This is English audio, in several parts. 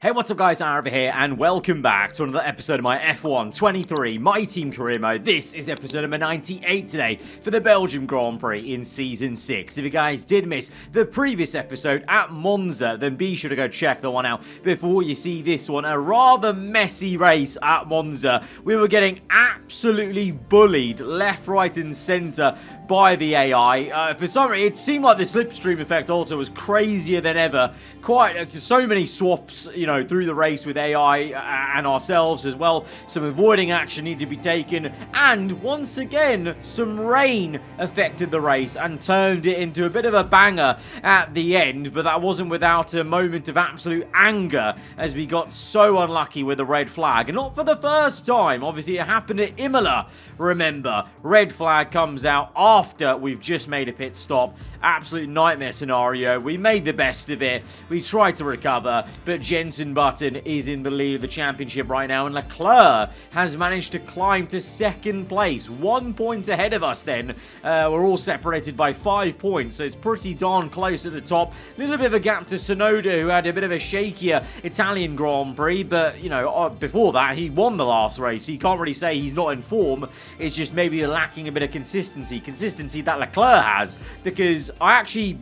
Hey, what's up guys, aarava here, and welcome back to another episode of my F1 23 My Team Career Mode. This is episode number 98 today for the Belgian Grand Prix in Season 6. If you guys did miss the previous episode at Monza, then be sure to go check the one out before you see this one. A rather messy race at Monza. We were getting absolutely bullied left, right and centre by the AI. For some reason, it seemed like the slipstream effect also was crazier than ever. So many swaps, through the race with AI and ourselves as well. Some avoiding action needed to be taken, and once again some rain affected the race and turned it into a bit of a banger at the end, but that wasn't without a moment of absolute anger as we got so unlucky with the red flag, and not for the first time. Obviously it happened at Imola, remember. Red flag comes out after we've just made a pit stop. Absolute nightmare scenario. We made the best of it. We tried to recover, but Jenson Button is in the lead of the championship right now, and Leclerc has managed to climb to second place. 1 point ahead of us then. We're all separated by 5 points, so it's pretty darn close at the top. A little bit of a gap to Tsunoda, who had a bit of a shakier Italian Grand Prix, but, before that, he won the last race. So you can't really say he's not in form. It's just maybe lacking a bit of consistency. Consistency that Leclerc has, because I actually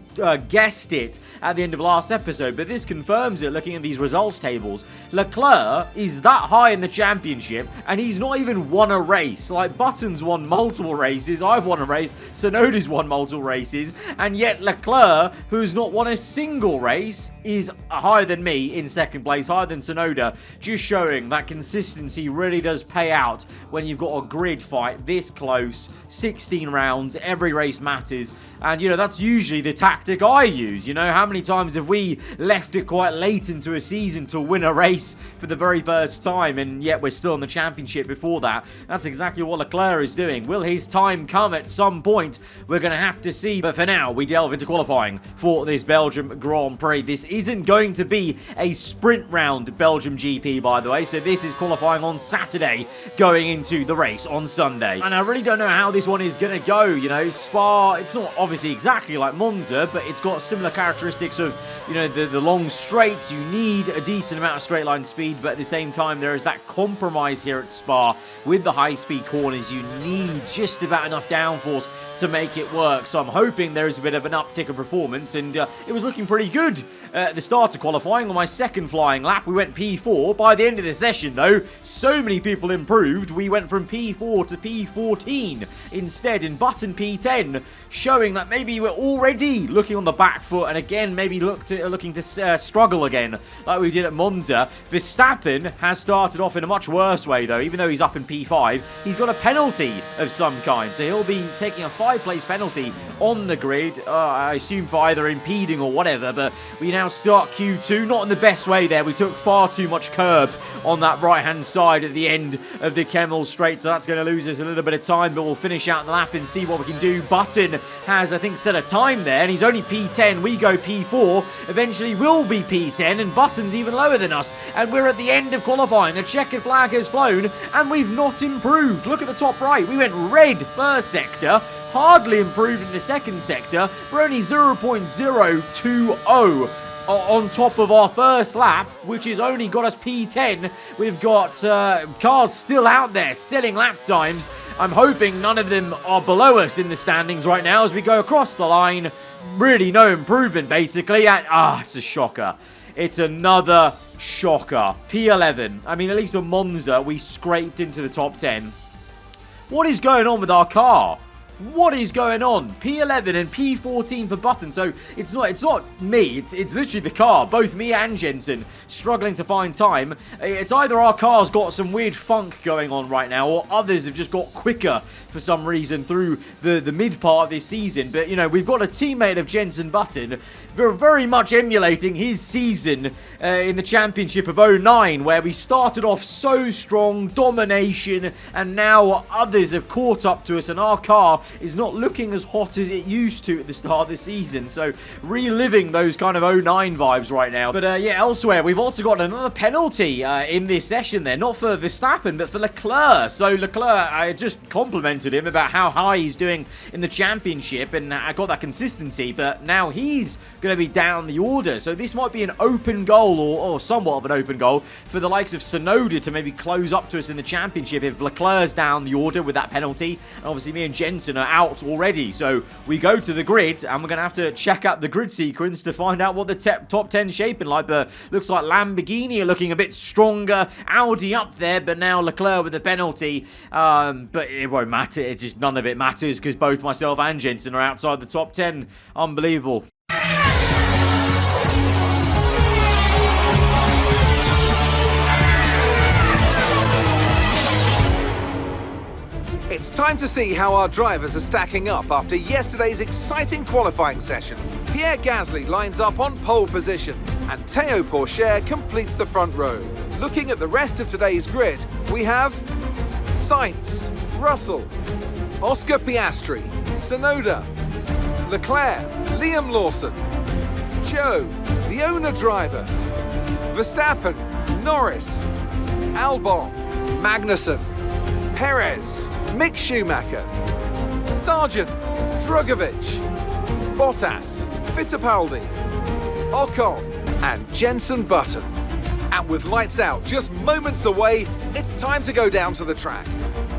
guessed it at the end of last episode, but this confirms it looking at these results tables. Leclerc is that high in the championship, and he's not even won a race. Like, Button's won multiple races, I've won a race, Tsunoda's won multiple races, and yet Leclerc, who's not won a single race, is higher than me in second place, higher than Tsunoda, just showing that consistency really does pay out when you've got a grid fight this close, 16 rounds, every race matters, and that's usually the tactic I use. How many times have we left it quite late into a season to win a race for the very first time, and yet we're still in the championship before that? That's exactly what Leclerc is doing. Will his time come at some point? We're going to have to see, but for now, we delve into qualifying for this Belgium Grand Prix. This isn't going to be a sprint round Belgium GP, by the way, so this is qualifying on Saturday, going into the race on Sunday. And I really don't know how this one is going to go. Spa, it's not obviously exactly like Monza, but it's got similar characteristics of, the long straights. You need a decent amount of straight line speed, but at the same time, there is that compromise here at Spa. With the high-speed corners, you need just about enough downforce to make it work. So I'm hoping there is a bit of an uptick of performance, and it was looking pretty good at the start of qualifying. On my second flying lap, we went P4. By the end of the session, though, so many people improved. We went from P4 to P14 instead, and Button P10, showing that maybe we're already looking on the back foot, and again, maybe looking to struggle again, like we did at Monza. Verstappen has started off in a much worse way, though. Even though he's up in P5, he's got a penalty of some kind, so he'll be taking a 5-place penalty on the grid, I assume for either impeding or whatever, but we now start Q2, not in the best way there. We took far too much curb on that right-hand side at the end of the Kemmel Straight, so that's going to lose us a little bit of time, but we'll finish out the lap and see what we can do. Button has, I think, set a time there, and he's only P10. We go P4, eventually we'll be P10, and Button's even lower than us, and we're at the end of qualifying. The checkered flag has flown, and we've not improved. Look at the top right. We went red first sector, hardly improved in the second sector. We're only 0.020 on top of our first lap, which has only got us P10. We've got cars still out there selling lap times. I'm hoping none of them are below us in the standings right now as we go across the line. Really no improvement, basically. And it's a shocker. It's another shocker. P11. I mean, at least on Monza, we scraped into the top 10. What is going on with our car? What is going on? P11 and P14 for Button. So it's not me. It's literally the car. Both me and Jenson struggling to find time. It's either our car's got some weird funk going on right now, or others have just got quicker for some reason through the mid part of this season. But we've got a teammate of Jenson Button. We're very much emulating his season in the championship of 09, where we started off so strong, domination, and now others have caught up to us, and our car is not looking as hot as it used to at the start of the season. So reliving those kind of 09 vibes right now. But yeah, elsewhere, we've also got another penalty in this session there. Not for Verstappen, but for Leclerc. So Leclerc, I just complimented him about how high he's doing in the championship, and I got that consistency, but now he's going to be down the order. So this might be an open goal, or somewhat of an open goal, for the likes of Tsunoda to maybe close up to us in the championship if Leclerc's down the order with that penalty. And obviously me and Jensen are out already, so we go to the grid, and we're going to have to check out the grid sequence to find out what the top 10 is shaping like. But looks like Lamborghini are looking a bit stronger, Audi up there, but now Leclerc with the penalty. But it won't matter, it's just none of it matters, because both myself and Jensen are outside the top 10. Unbelievable. It's time to see how our drivers are stacking up after yesterday's exciting qualifying session. Pierre Gasly lines up on pole position, and Théo Pourchaire completes the front row. Looking at the rest of today's grid, we have Sainz, Russell, Oscar Piastri, Tsunoda, Leclerc, Liam Lawson, Joe, the owner driver, Verstappen, Norris, Albon, Magnussen, Perez, Mick Schumacher, Sargent, Drugovic, Bottas, Fittipaldi, Ocon, and Jenson Button. And with lights out just moments away, it's time to go down to the track.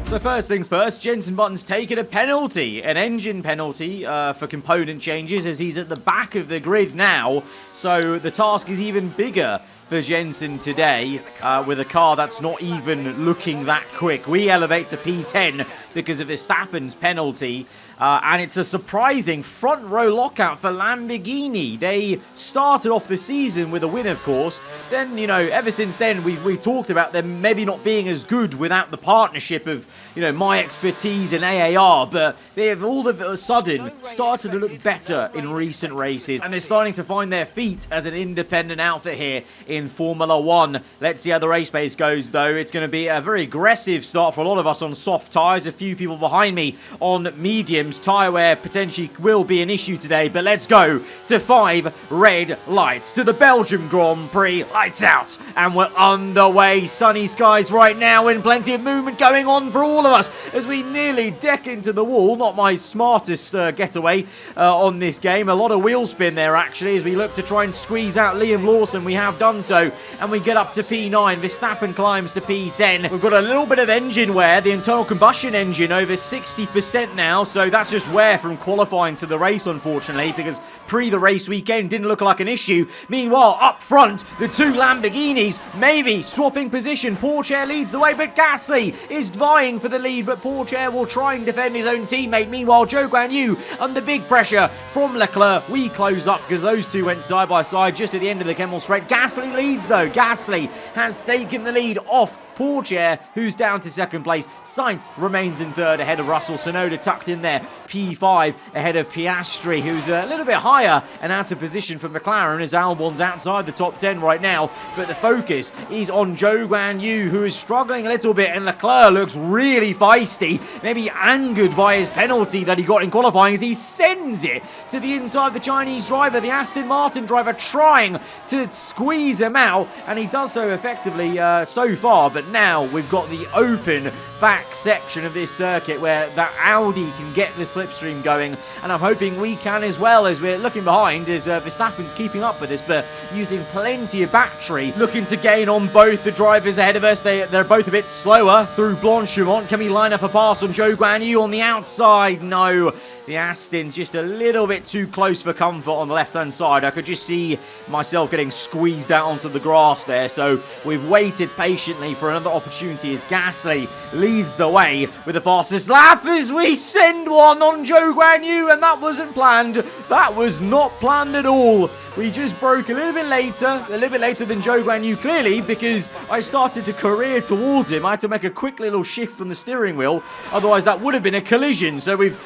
So first things first, Jenson Button's taken a penalty, an engine penalty for component changes, as he's at the back of the grid now. So the task is even bigger for Jensen today, with a car that's not even looking that quick. We elevate to P10 because of Verstappen's penalty. And it's a surprising front row lockout for Lamborghini. They started off the season with a win, of course. Then, you know, ever since then, we've talked about them maybe not being as good without the partnership of, you know, my expertise and AAR. But they have all of a sudden started to look better in recent races. And they're starting to find their feet as an independent outfit here in Formula 1. Let's see how the race pace goes, though. It's going to be a very aggressive start for a lot of us on soft tyres. A few people behind me on mediums. Tyre wear potentially will be an issue today, but let's go to 5 red lights to the Belgian Grand Prix. Lights out, and we're underway. Sunny skies right now, and plenty of movement going on for all of us as we nearly deck into the wall. Not my smartest getaway on this game. A lot of wheel spin there, actually, as we look to try and squeeze out Liam Lawson. We have done so, and we get up to P9. Verstappen climbs to P10. We've got a little bit of engine wear, the internal combustion engine over 60% now, so that's just wear from qualifying to the race, unfortunately, because pre the race weekend didn't look like an issue. Meanwhile, up front, the two Lamborghinis maybe swapping position. Pourchaire leads the way, but Gasly is vying for the lead, but Pourchaire will try and defend his own teammate. Meanwhile, Zhou Guanyu under big pressure from Leclerc. We close up because those two went side by side just at the end of the Kemmel straight. Gasly leads, though. Gasly has taken the lead off Pourchaire, who's down to second place. Sainz remains in third ahead of Russell. Tsunoda tucked in there. P5 ahead of Piastri, who's a little bit higher and out of position for McLaren, as Albon's outside the top 10 right now. But the focus is on Zhou Guanyu, who is struggling a little bit, and Leclerc looks really feisty, maybe angered by his penalty that he got in qualifying, as he sends it to the inside the Chinese driver, the Aston Martin driver, trying to squeeze him out, and he does so effectively so far. But now we've got the open back section of this circuit where that Audi can get the slipstream going, and I'm hoping we can as well, as we're looking behind as Verstappen's keeping up with us, but using plenty of battery, looking to gain on both the drivers ahead of us. They're both a bit slower through Blanchimont. Can we line up a pass on Zhou Guanyu on the outside? No. The Aston just a little bit too close for comfort on the left-hand side. I could just see myself getting squeezed out onto the grass there. So we've waited patiently for another opportunity as Gasly leads the way with the fastest lap as we send one on Zhou Guanyu, and that wasn't planned. That was not planned at all. we just broke a little bit later than Zhou Guanyu, clearly, because I started to career towards him. I had to make a quick little shift on the steering wheel, otherwise that would have been a collision. So we've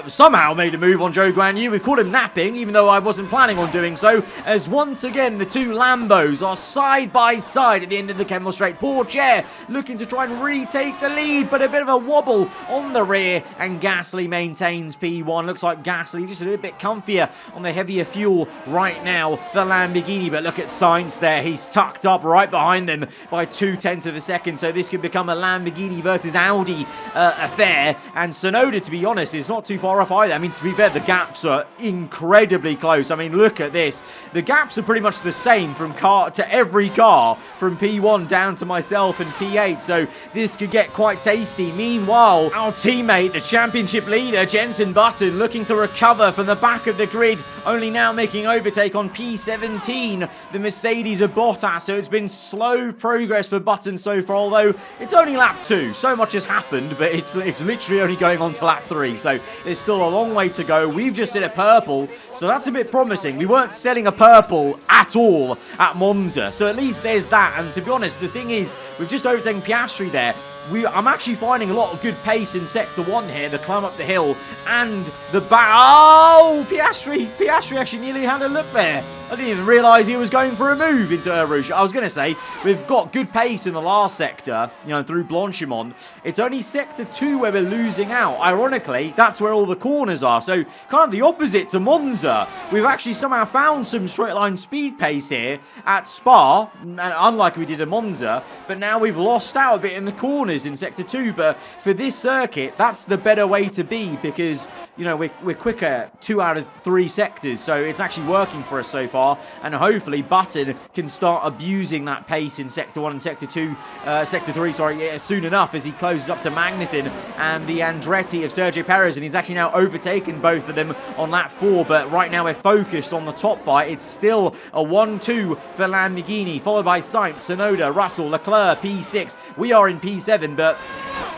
somehow made a move on Zhou Guanyu. We've caught him napping, even though I wasn't planning on doing so, as once again the two Lambos are side by side at the end of the Kemmel Straight. Pourchaire looking to try and retake the lead, but a bit of a wobble on the rear, and Gasly maintains P1. Looks like Gasly just a little bit comfier on the heavier fuel right now, the Lamborghini. But look at Sainz there. He's tucked up right behind them by 0.2 of a second, so this could become a Lamborghini versus Audi affair. And Tsunoda, to be honest, is not too far off either. I mean, to be fair, the gaps are incredibly close. I mean, look at this. The gaps are pretty much the same from car to every car, from P1 down to myself and P8, so this could get quite tasty. Meanwhile, our teammate, the championship leader, Jenson Button, looking to recover from the back of the grid, only now making overtake on P17, the Mercedes of Bottas. So it's been slow progress for Button so far, although it's only lap 2. So much has happened, but it's literally only going on to lap 3, so there's still a long way to go. We've just hit a purple, so that's a bit promising. We weren't setting a purple at all at Monza, so at least there's that. And to be honest, the thing is, we've just overtaken Piastri there. I'm actually finding a lot of good pace in Sector 1 here, the climb up the hill, and the back. Oh, Piastri actually nearly had a look there. I didn't even realise he was going for a move into Rouge. I was going to say, we've got good pace in the last sector, you know, through Blanchimont. It's only Sector 2 where we're losing out. Ironically, that's where all the corners are. So, kind of the opposite to Monza. We've actually somehow found some straight line speed pace here at Spa, unlike we did at Monza. But now we've lost out a bit in the corners in Sector 2. But for this circuit, that's the better way to be, because, you know, we're quicker 2 out of 3 sectors. So, it's actually working for us so far, and hopefully Button can start abusing that pace in Sector 1 and Sector 3, soon enough, as he closes up to Magnussen and the Andretti of Sergio Perez, and he's actually now overtaken both of them on lap 4, but right now we're focused on the top fight. It's still a 1-2 for Lamborghini, followed by Sainz, Tsunoda, Russell, Leclerc, P6. We are in P7, but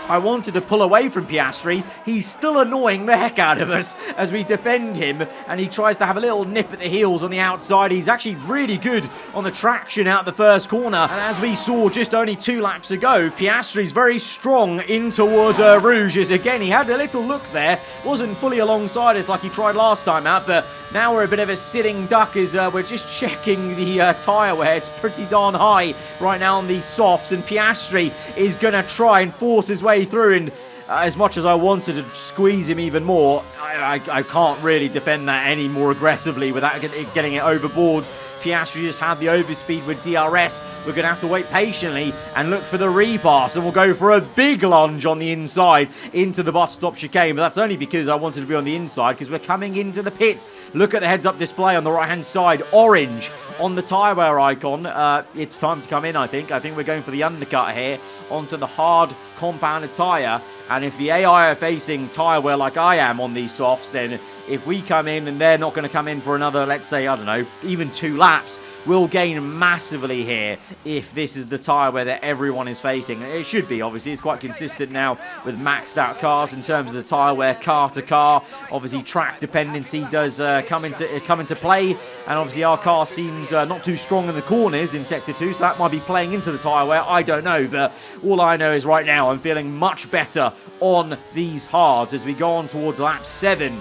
I wanted to pull away from Piastri. He's still annoying the heck out of us as we defend him, and he tries to have a little nip at the heels on the outside. He's actually really good on the traction out the first corner, and as we saw just only 2 laps ago, Piastri's very strong in towards Rouge, as again he had a little look there, wasn't fully alongside us like he tried last time out, but now we're a bit of a sitting duck as we're just checking the tyre wear. It's pretty darn high right now on these softs, and Piastri is going to try and force his way through, and as much as I wanted to squeeze him even more, I can't really defend that any more aggressively without getting it overboard. Piastri just had the overspeed with DRS. We're going to have to wait patiently and look for the repass, and we'll go for a big lunge on the inside into the bus stop chicane, but that's only because I wanted to be on the inside, because we're coming into the pits. Look at the heads-up display on the right-hand side, orange on the tyre wear icon. It's time to come in, I think. I think we're going for the undercut here onto the hard compounded tyre, and if the AI are facing tyre wear like I am on these softs, then if we come in and they're not going to come in for another, let's say, I don't know, even 2 laps, we'll gain massively here if this is the tyre wear that everyone is facing. It should be, obviously. It's quite consistent now with maxed out cars in terms of the tyre wear car to car. Obviously, track dependency does come into play, and obviously our car seems not too strong in the corners in Sector 2, so that might be playing into the tyre wear. I don't know, but all I know is right now I'm feeling much better on these hards as we go on towards lap 7.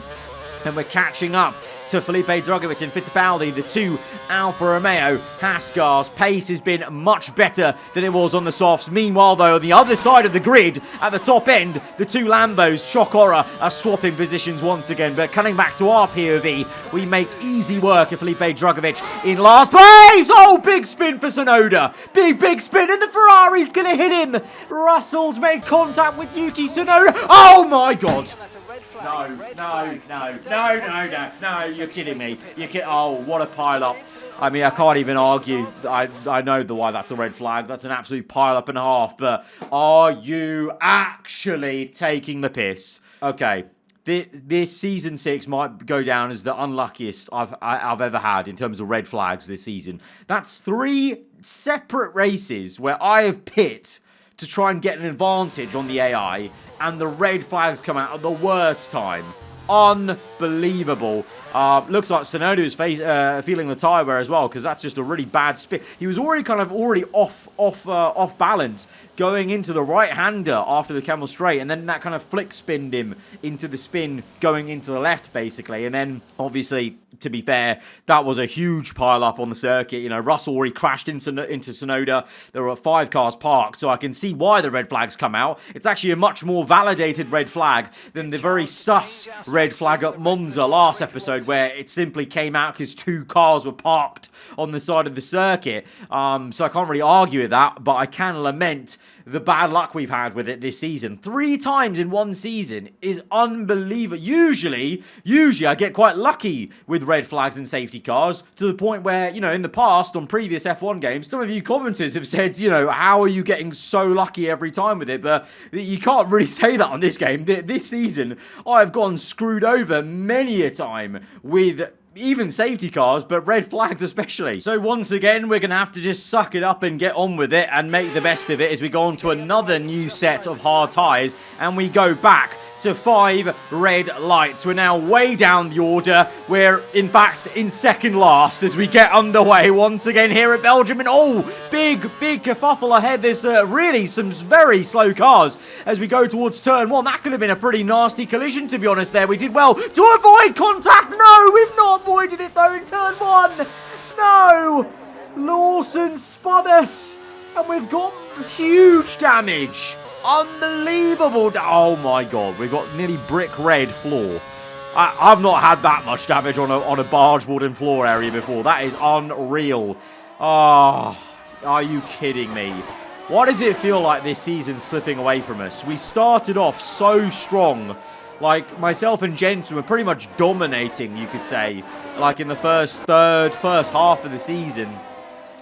And we're catching up to Felipe Drugovich and Fittipaldi, the 2 Alfa Romeo Haas. Pace has been much better than it was on the softs. Meanwhile, though, on the other side of the grid, at the top end, the 2 Lambos, shock horror, are swapping positions once again. But coming back to our POV, we make easy work of Felipe Drugovich in last place. Oh, big spin for Tsunoda. Big spin, and the Ferrari's going to hit him. Russell's made contact with Yuki Tsunoda. Oh, my God. No, you're kidding me. Oh, what a pile-up. I mean, I can't even argue. I know why that's a red flag. That's an absolute pile-up and a half. But are you actually taking the piss? Okay, this Season 6 might go down as the unluckiest I've ever had in terms of red flags this season. That's 3 separate races where I have pit to try and get an advantage on the AI, and the red flags come out at the worst time. unbelievable. Looks like Tsunoda is feeling the tyre wear as well, because that's just a really bad spin. He was already off balance going into the right-hander after the camel straight, and then that kind of flick spinned him into the spin going into the left, basically. And then, obviously, to be fair, that was a huge pile-up on the circuit. You know, Russell already crashed into Tsunoda. There were 5 cars parked, so I can see why the red flags come out. It's actually a much more validated red flag than the very sus red flag at Monza last episode, where it simply came out because 2 cars were parked on the side of the circuit. So I can't really argue with that, but I can lament the bad luck we've had with it this season. 3 times in one season is unbelievable. Usually I get quite lucky with red flags and safety cars, to the point where, you know, in the past, on previous F1 games, some of you commenters have said, you know, how are you getting so lucky every time with it? But you can't really say that on this game. This season, I've gone screwed over many a time with even safety cars, but red flags especially. So once again, we're going to have to just suck it up and get on with it and make the best of it as we go on to another new set of hard tyres, and we go back to 5 red lights. We're now way down the order. We're, in fact, in second last as we get underway once again here at Belgium. And oh, big kerfuffle ahead. There's really some very slow cars as we go towards turn 1. That could have been a pretty nasty collision, to be honest there. We did well to avoid contact. No, we've not avoided it, though, in turn 1. No! Lawson spun us, and we've got huge damage. Unbelievable. Oh my god, we've got nearly brick red floor. I've not had that much damage on a barge board and floor area before. That is unreal. Oh, are you kidding me? Why does it feel like this season's slipping away from us? We started off so strong. Like, myself and Jensen were pretty much dominating, you could say, like in the first half of the season.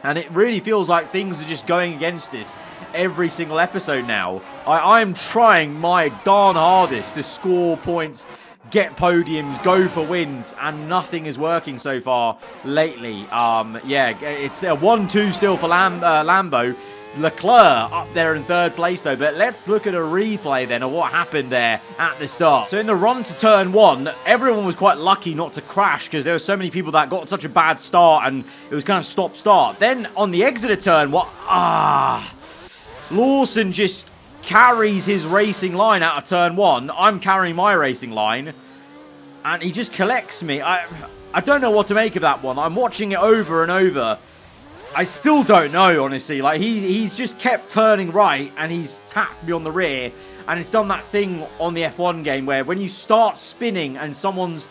And it really feels like things are just going against us every single episode now. I'm trying my darn hardest to score points, get podiums, go for wins, and nothing is working so far lately. Yeah, it's a 1-2 still for Lambo. Leclerc up there in 3rd place though, but let's look at a replay then of what happened there at the start. So in the run to turn 1, everyone was quite lucky not to crash because there were so many people that got such a bad start and it was kind of stop-start. Then on the exit of turn 1, Lawson just carries his racing line out of turn 1. I'm carrying my racing line and he just collects me. I don't know what to make of that one. I'm watching it over and over. I still don't know, honestly. Like, he's just kept turning right, and he's tapped me on the rear, and it's done that thing on the F1 game where when you start spinning and someone's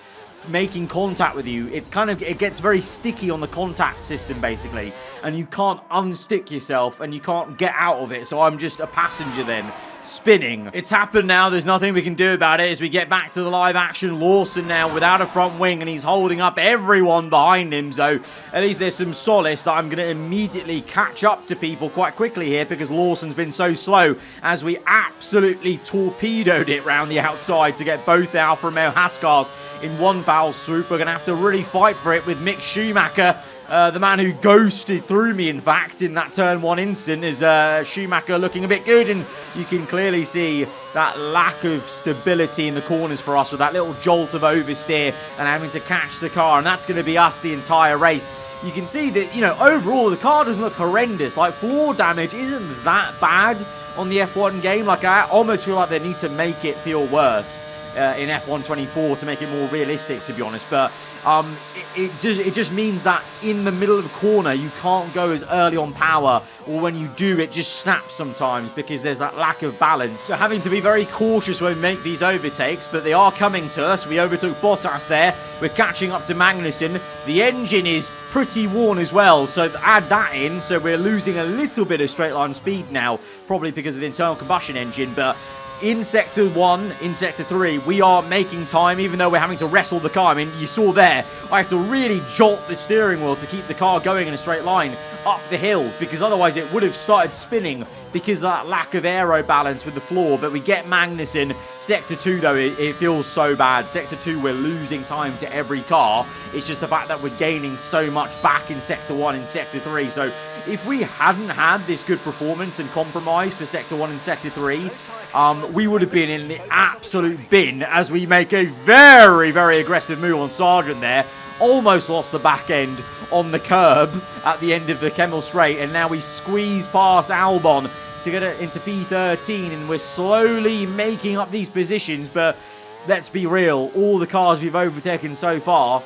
making contact with you, it gets very sticky on the contact system, basically, and you can't unstick yourself, and you can't get out of it, so I'm just a passenger then, spinning. It's happened now. There's nothing we can do about it as we get back to the live action. Lawson now without a front wing, and he's holding up everyone behind him, so at least there's some solace that I'm going to immediately catch up to people quite quickly here because Lawson's been so slow as we absolutely torpedoed it round the outside to get both the Alfa Romeo Haas cars in one foul swoop. We're going to have to really fight for it with Mick Schumacher. The man who ghosted through me, in fact, in that turn 1 instant is Schumacher looking a bit good, and you can clearly see that lack of stability in the corners for us with that little jolt of oversteer and having to catch the car, and that's going to be us the entire race. You can see that, you know, overall the car doesn't look horrendous. Like, floor damage isn't that bad on the F1 game. Like, I almost feel like they need to make it feel worse in F1 24 to make it more realistic, to be honest, but it just means that in the middle of the corner you can't go as early on power, or when you do it just snaps sometimes because there's that lack of balance. So having to be very cautious when we make these overtakes, but they are coming to us. We overtook Bottas there, we're catching up to Magnussen. The engine is pretty worn as well, so add that in, so we're losing a little bit of straight line speed now, probably because of the internal combustion engine, but in Sector 1, in Sector 3, we are making time, even though we're having to wrestle the car. I mean, you saw there, I have to really jolt the steering wheel to keep the car going in a straight line up the hill, because otherwise it would have started spinning because of that lack of aero balance with the floor. But we get Magnussen. Sector 2, though, it feels so bad. Sector 2, we're losing time to every car. It's just the fact that we're gaining so much back in Sector 1 and Sector 3. So if we hadn't had this good performance and compromise for Sector 1 and Sector 3, we would have been in the absolute bin as we make a very, very aggressive move on Sargent there. Almost lost the back end on the curb at the end of the Kemmel Straight, and now we squeeze past Albon to get it into P13, and we're slowly making up these positions. But let's be real, all the cars we've overtaken so far,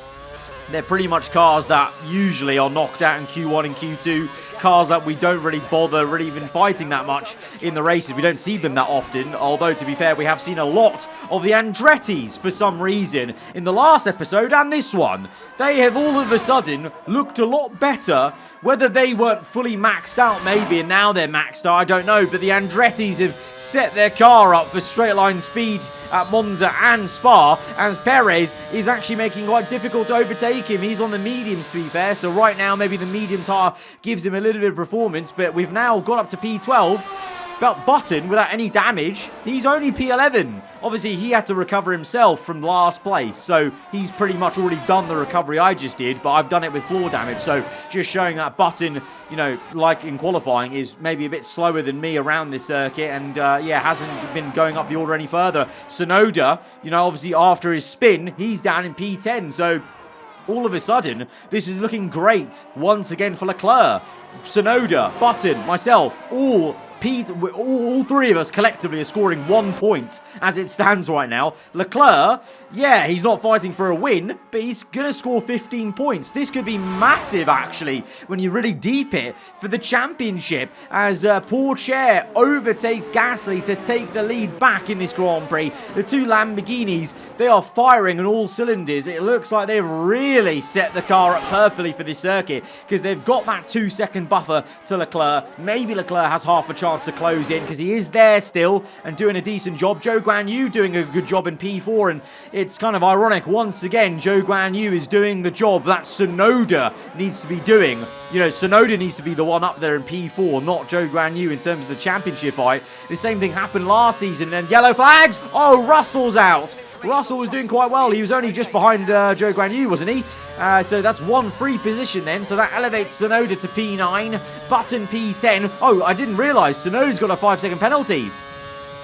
they're pretty much cars that usually are knocked out in Q1 and Q2. Cars that we don't really bother really even fighting that much in the races. We don't see them that often, although to be fair, we have seen a lot of the Andrettis for some reason in the last episode and this one. They have all of a sudden looked a lot better. Whether they weren't fully maxed out maybe and now they're maxed out, I don't know, but the Andrettis have set their car up for straight line speed at Monza and Spa, as Perez is actually making it quite difficult to overtake him. He's on the mediums, to be fair, so right now maybe the medium tire gives him a little bit of performance, but we've now got up to P12. About Button without any damage. He's only P11. Obviously, he had to recover himself from last place, so he's pretty much already done the recovery I just did, but I've done it with 4 damage, so just showing that Button, you know, like in qualifying, is maybe a bit slower than me around this circuit, and yeah, hasn't been going up the order any further. Sonoda, you know, obviously after his spin, he's down in P10, so all of a sudden, this is looking great once again for Leclerc. Sonoda, Button, myself, all 3 of us collectively are scoring 1 point as it stands right now. Leclerc, yeah, he's not fighting for a win, but he's going to score 15 points. This could be massive, actually, when you really deep it for the championship, as Pourchaire overtakes Gasly to take the lead back in this Grand Prix. The 2 Lamborghinis, they are firing on all cylinders. It looks like they've really set the car up perfectly for this circuit, because they've got that 2-second buffer to Leclerc. Maybe Leclerc has half a chance to close in, because he is there still and doing a decent job. Zhou Guanyu doing a good job in P4, and it's kind of ironic. Once again, Zhou Guanyu is doing the job that Sonoda needs to be doing. You know, Sonoda needs to be the one up there in P4, not Zhou Guanyu in terms of the championship fight. The same thing happened last season, and yellow flags. Oh, Russell's out. Russell was doing quite well. He was only just behind Zhou Guanyu, wasn't he? So that's 1 free position then. So that elevates Sonoda to P9. Button P10. Oh, I didn't realise Sonoda's got a 5-second penalty.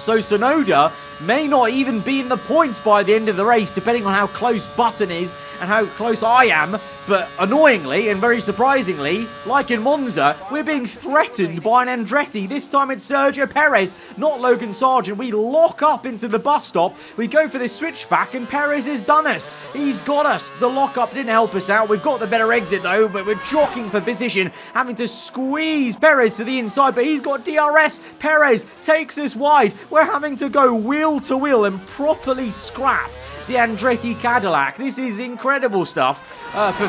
So Sonoda may not even be in the points by the end of the race, depending on how close Button is and how close I am. But annoyingly and very surprisingly, like in Monza, we're being threatened by an Andretti. This time it's Sergio Perez, not Logan Sargent. We lock up into the bus stop. We go for this switchback, and Perez has done us. He's got us. The lockup didn't help us out. We've got the better exit though, but we're jockeying for position, having to squeeze Perez to the inside, but he's got DRS. Perez takes us wide. We're having to go wheel to wheel and properly scrap the Andretti Cadillac. This is incredible stuff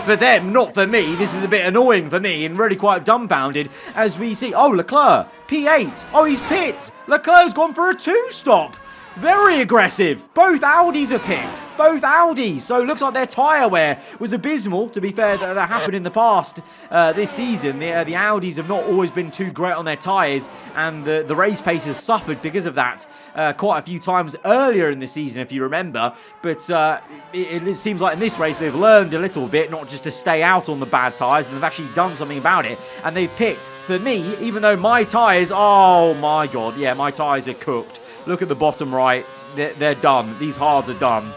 for them, not for me. This is a bit annoying for me and really quite dumbfounded as we see, oh, Leclerc, P8. Oh, he's pit. Leclerc's gone for a 2-stop. Very aggressive. Both Audis are pit. Both Audis. So it looks like their tyre wear was abysmal. To be fair, that happened in the past this season. The Audis have not always been too great on their tyres, and the race pace has suffered because of that quite a few times earlier in the season, if you remember. But it seems like in this race they've learned a little bit, not just to stay out on the bad tyres, and they've actually done something about it. And they've picked, for me, even though my tyres, oh my god, yeah, my tyres are cooked. Look at the bottom right. They're done. These hards are done.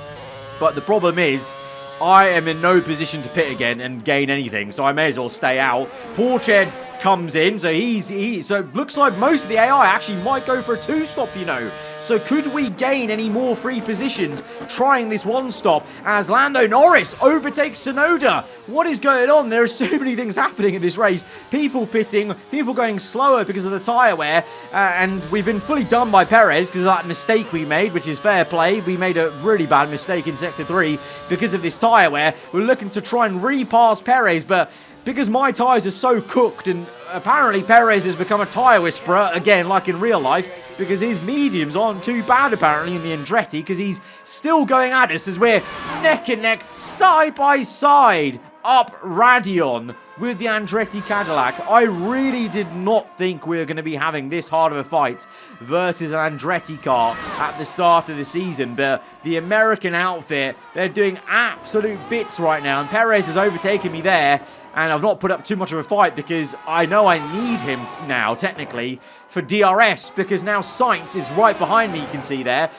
But the problem is, I am in no position to pit again and gain anything, so I may as well stay out. Pourchaire comes in, so so it looks like most of the AI actually might go for a 2-stop, you know. So could we gain any more free positions trying this 1-stop as Lando Norris overtakes Sonoda? What is going on? There are so many things happening in this race. People pitting, people going slower because of the tyre wear, and we've been fully done by Perez because of that mistake we made, which is fair play. We made a really bad mistake in Sector 3 because of this tyre wear. We're looking to try and repass Perez, but because my tyres are so cooked, and apparently Perez has become a tyre whisperer, again, like in real life, because his mediums aren't too bad, apparently, in the Andretti, because he's still going at us as we're neck and neck, side by side, up Radion with the Andretti Cadillac. I really did not think we were going to be having this hard of a fight versus an Andretti car at the start of the season, but the American outfit, they're doing absolute bits right now, and Perez has overtaken me there, And I've not put up too much of a fight because I know I need him now, technically, for DRS, because now Sainz is right behind me, you can see there.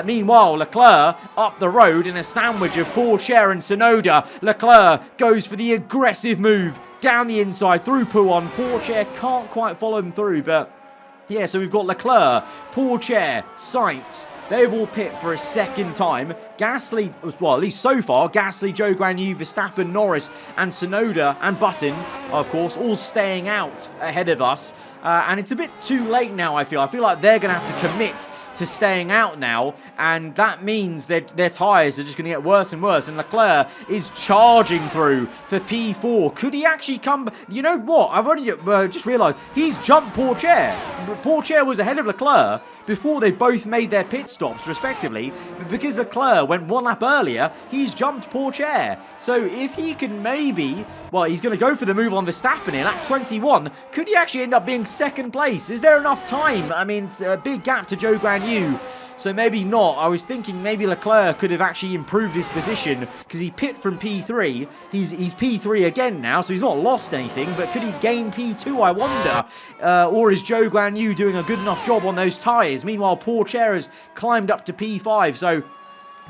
Meanwhile, Leclerc up the road in a sandwich of Pourchaire and Tsunoda. Leclerc goes for the aggressive move down the inside through Pouon. Pourchaire can't quite follow him through, but yeah, so we've got Leclerc, Pourchaire, Sainz. They've all pit for a second time. Gasly, well, at least so far, Gasly, Zhou Guanyu, Verstappen, Norris, and Tsunoda and Button, of course, all staying out ahead of us. And it's a bit too late now, I feel. I feel like they're going to have to commit to staying out now, and that means that their tyres are just going to get worse and worse, and Leclerc is charging through for P4. Could he actually come? You know what? I've only just realised he's jumped Pourchaire. Pourchaire was ahead of Leclerc before they both made their pit stops, respectively, but because Leclerc went one lap earlier, he's jumped Pourchaire. So if he can maybe, well, he's going to go for the move on Verstappen in lap 21. Could he actually end up being second place? Is there enough time? I mean, it's a big gap to Zhou Guanyu. So maybe not. I was thinking maybe Leclerc could have actually improved his position because he pit from P3. He's P3 again now, so he's not lost anything, but could he gain P2, I wonder? Or is Zhou Guanyu doing a good enough job on those tyres? Meanwhile, Pourchaire has climbed up to P5, so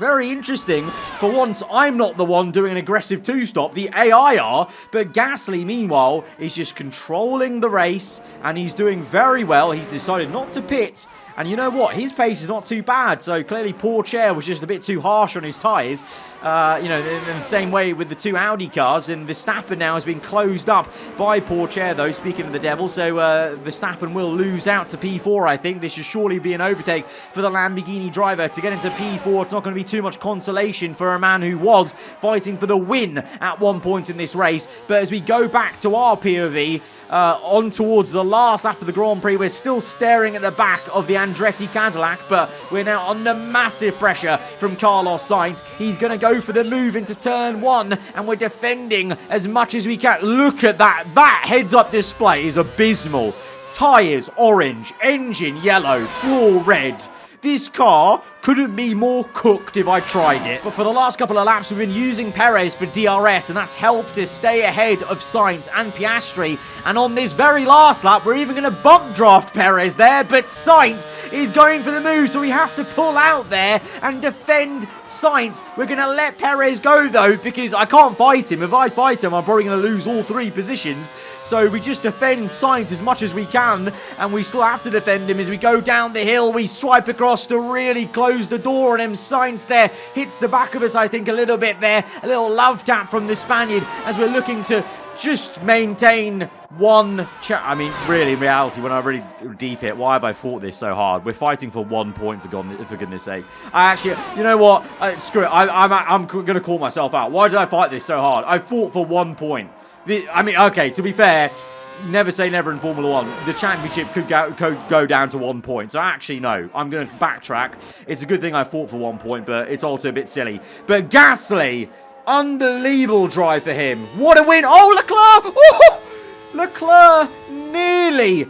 very interesting. For once, I'm not the one doing an aggressive two-stop. The AI are, but Gasly, meanwhile, is just controlling the race, and he's doing very well. He's decided not to pit, and you know what? His pace is not too bad, so clearly Pourchaire was just a bit too harsh on his tyres. You know, in the same way with the two Audi cars, and Verstappen now has been closed up by Pourchaire, though, speaking of the devil, so Verstappen will lose out to P4, I think. This should surely be an overtake for the Lamborghini driver to get into P4. It's not going to be too much consolation for a man who was fighting for the win at one point in this race, but as we go back to our POV, on towards the last lap of the Grand Prix, we're still staring at the back of the Andretti Cadillac, but we're now under massive pressure from Carlos Sainz. He's going to go for the move into turn one, and we're defending as much as we can. Look at that. That heads-up display is abysmal. Tyres orange, engine yellow, floor red. This car couldn't be more cooked if I tried it. But for the last couple of laps, we've been using Perez for DRS, and that's helped us stay ahead of Sainz and Piastri. And on this very last lap, we're even going to bump draft Perez there, but Sainz is going for the move, so we have to pull out there and defend Sainz. We're going to let Perez go, though, because I can't fight him. If I fight him, I'm probably going to lose all three positions. So we just defend Sainz as much as we can, and we still have to defend him as we go down the hill. We swipe across to really close the door on him. Sainz there hits the back of us, I think, a little bit there. A little love tap from the Spaniard as we're looking to just maintain one I mean, really, in reality, when I really deep it, why have I fought this so hard? We're fighting for 1 point, for goodness sake. I actually, you know what? Screw it. I'm going to call myself out. Why did I fight this so hard? I fought for 1 point. I mean, okay, to be fair, never say never in Formula 1. The championship could go down to 1 point. So actually, no, I'm going to backtrack. It's a good thing I fought for 1 point, but it's also a bit silly. But Gasly, unbelievable drive for him. What a win. Oh, Leclerc! Oh! Leclerc nearly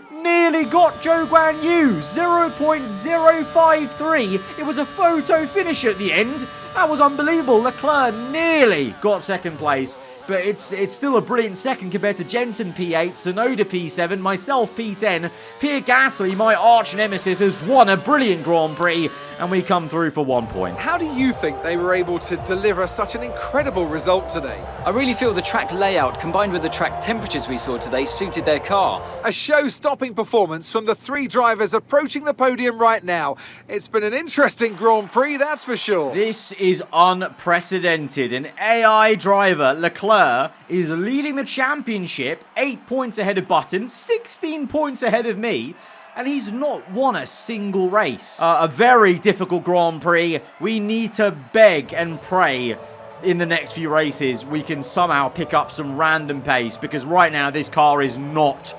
got Zhou Guanyu. 0.053. It was a photo finish at the end. That was unbelievable. Leclerc nearly got second place. But it's still a brilliant second compared to Jensen P8, Tsunoda P7, myself P10. Pierre Gasly, my arch nemesis, has won a brilliant Grand Prix, and we come through for 1 point. How do you think they were able to deliver such an incredible result today? I really feel the track layout combined with the track temperatures we saw today suited their car. A show-stopping performance from the three drivers approaching the podium right now. It's been an interesting Grand Prix, that's for sure. This is unprecedented. An AI driver, Leclerc, is leading the championship, 8 points ahead of Button, 16 points ahead of me, and he's not won a single race. A very difficult Grand Prix. We need to beg and pray in the next few races we can somehow pick up some random pace, because right now this car is not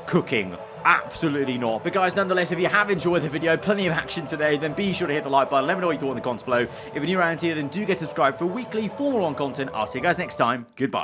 cooking. Absolutely not. But guys, nonetheless, if you have enjoyed the video, plenty of action today, then be sure to hit the like button. Let me know what you thought in the comments below. If you're new around here, then do get subscribed for weekly Formula 1 content. I'll see you guys next time. Goodbye.